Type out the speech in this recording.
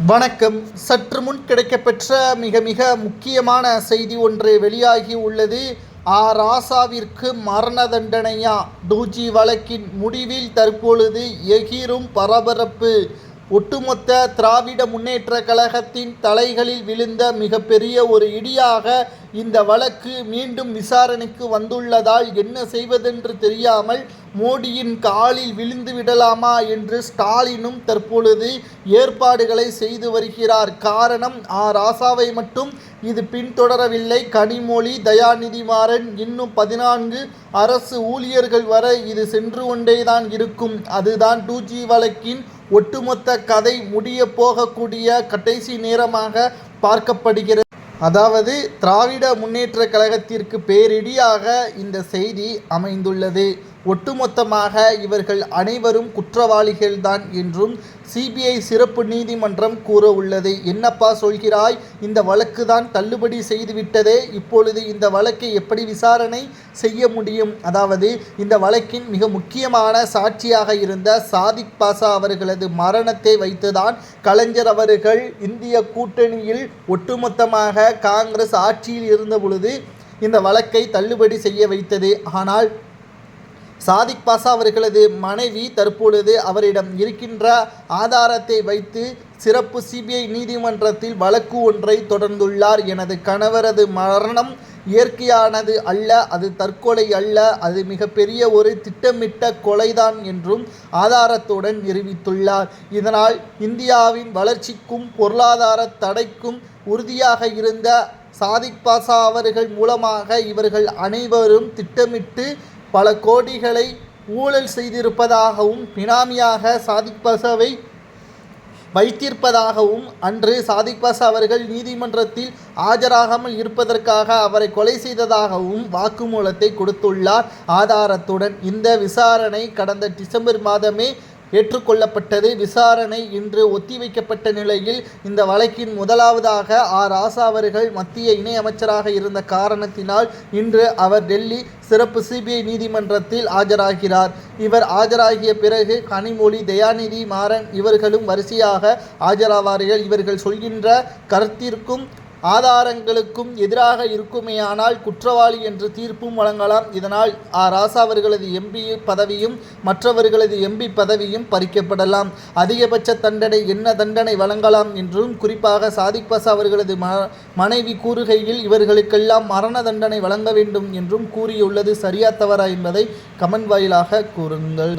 வணக்கம். சற்று முன் கிடைக்கப்பெற்ற மிக மிக முக்கியமான செய்தி ஒன்று வெளியாகி உள்ளது. ராசாவிற்கு மரண தண்டனையா? 2G வழக்கின் முடிவில் தற்பொழுது எகிரும் பரபரப்பு. ஒட்டுமொத்த திராவிட முன்னேற்ற கழகத்தின் தலைகளில் விழுந்த மிகப்பெரிய ஒரு இடியாக இந்த வழக்கு மீண்டும் விசாரணைக்கு வந்துள்ளதால் என்ன செய்வதென்று தெரியாமல் மோடியின் காலில் விழுந்து விடலாமா என்று ஸ்டாலினும் தற்பொழுது ஏற்பாடுகளை செய்து வருகிறார். காரணம், ராசாவை மட்டும் இது பின்தொடரவில்லை. கனிமொழி, தயாநிதி மாறன், இன்னும் 14 அரசு ஊழியர்கள் வரை இது சென்று கொண்டேதான் இருக்கும். அதுதான் 2G வழக்கின் ஒட்டுமொத்த கதை முடிய போகக்கூடிய கடைசி நேரமாக பார்க்கப்படுகிறது. அதாவது திராவிட முன்னேற்ற கழகத்திற்கு பேரிடியாக இந்த செய்தி அமைந்துள்ளது. ஒட்டுமொத்தமாக இவர்கள் அனைவரும் குற்றவாளிகள்தான் என்றும் சிபிஐ சிறப்பு நீதிமன்றம் கூற உள்ளது. என்னப்பா சொல்கிறாய்? இந்த வழக்கு தான் தள்ளுபடி செய்துவிட்டதே, இப்பொழுது இந்த வழக்கை எப்படி விசாரணை செய்ய முடியும்? அதாவது இந்த வழக்கின் மிக முக்கியமான சாட்சியாக இருந்த சாதிக் பாஷா அவர்களது மரணத்தை வைத்துதான் கலைஞர் அவர்கள் இந்திய கூட்டணியில் ஒட்டுமொத்தமாக காங்கிரஸ் ஆட்சியில் இருந்த பொழுது இந்த வழக்கை தள்ளுபடி செய்ய வைத்தது. ஆனால் சாதிக் பாஷா அவர்களது மனைவி தற்பொழுது அவரிடம் இருக்கின்ற ஆதாரத்தை வைத்து சிறப்பு சிபிஐ நீதிமன்றத்தில் வழக்கு ஒன்றை தொடர்ந்துள்ளார். எனது கணவரது மரணம் இயற்கையானது அல்ல, அது தற்கொலை அல்ல, அது மிகப்பெரிய ஒரு திட்டமிட்ட கொலைதான் என்றும் ஆதாரத்துடன் நிரூபித்துள்ளார். இதனால் இந்தியாவின் வளர்ச்சிக்கும் பொருளாதார தடைக்கும் உறுதியாக இருந்த சாதிக் பாஷா அவர்கள் மூலமாக இவர்கள் அனைவரும் திட்டமிட்டு பல கோடிகளை ஊழல் செய்திருப்பதாகவும் பினாமியாக சாதிக் பாஷாவை வைத்திருப்பதாகவும் அன்று சாதிக் பாஷா அவர்கள் நீதிமன்றத்தில் ஆஜராகாமல் இருப்பதற்காக அவரை கொலை செய்ததாகவும் வாக்குமூலத்தை கொடுத்துள்ளார் ஆதாரத்துடன். இந்த விசாரணை கடந்த டிசம்பர் மாதமே ஏற்றுக்கொள்ளப்பட்டது. விசாரணை இன்று ஒத்திவைக்கப்பட்ட நிலையில் இந்த வழக்கின் முதலாவதாக ராசா அவர்கள் மத்திய இணையமைச்சராக இருந்த காரணத்தினால் இன்று அவர் டெல்லி சிறப்பு சிபிஐ நீதிமன்றத்தில் ஆஜராகிறார். இவர் ஆஜராகிய பிறகு கனிமொழி, தயாநிதி மாறன் இவர்களும் வரிசையாக ஆஜராவார்கள். இவர்கள் சொல்கின்ற கருத்திற்கும் ஆதாரங்களுக்கும் எதிராக இருக்குமேயானால் குற்றவாளி என்று தீர்ப்பும் வழங்கலாம். இதனால் ராசா அவர்களது எம்பி பதவியும் மற்றவர்களது எம்பி பதவியும் பறிக்கப்படலாம். அதிகபட்ச தண்டனை என்ன தண்டனை வழங்கலாம் என்றும் குறிப்பாக சாதிக் பாஷா அவர்களது மனைவி கூறுகையில் இவர்களுக்கெல்லாம் மரண தண்டனை வழங்க வேண்டும் என்றும் கூறியுள்ளது சரியா தவறா என்பதை கமெண்ட் வாயிலாக கூறுங்கள்.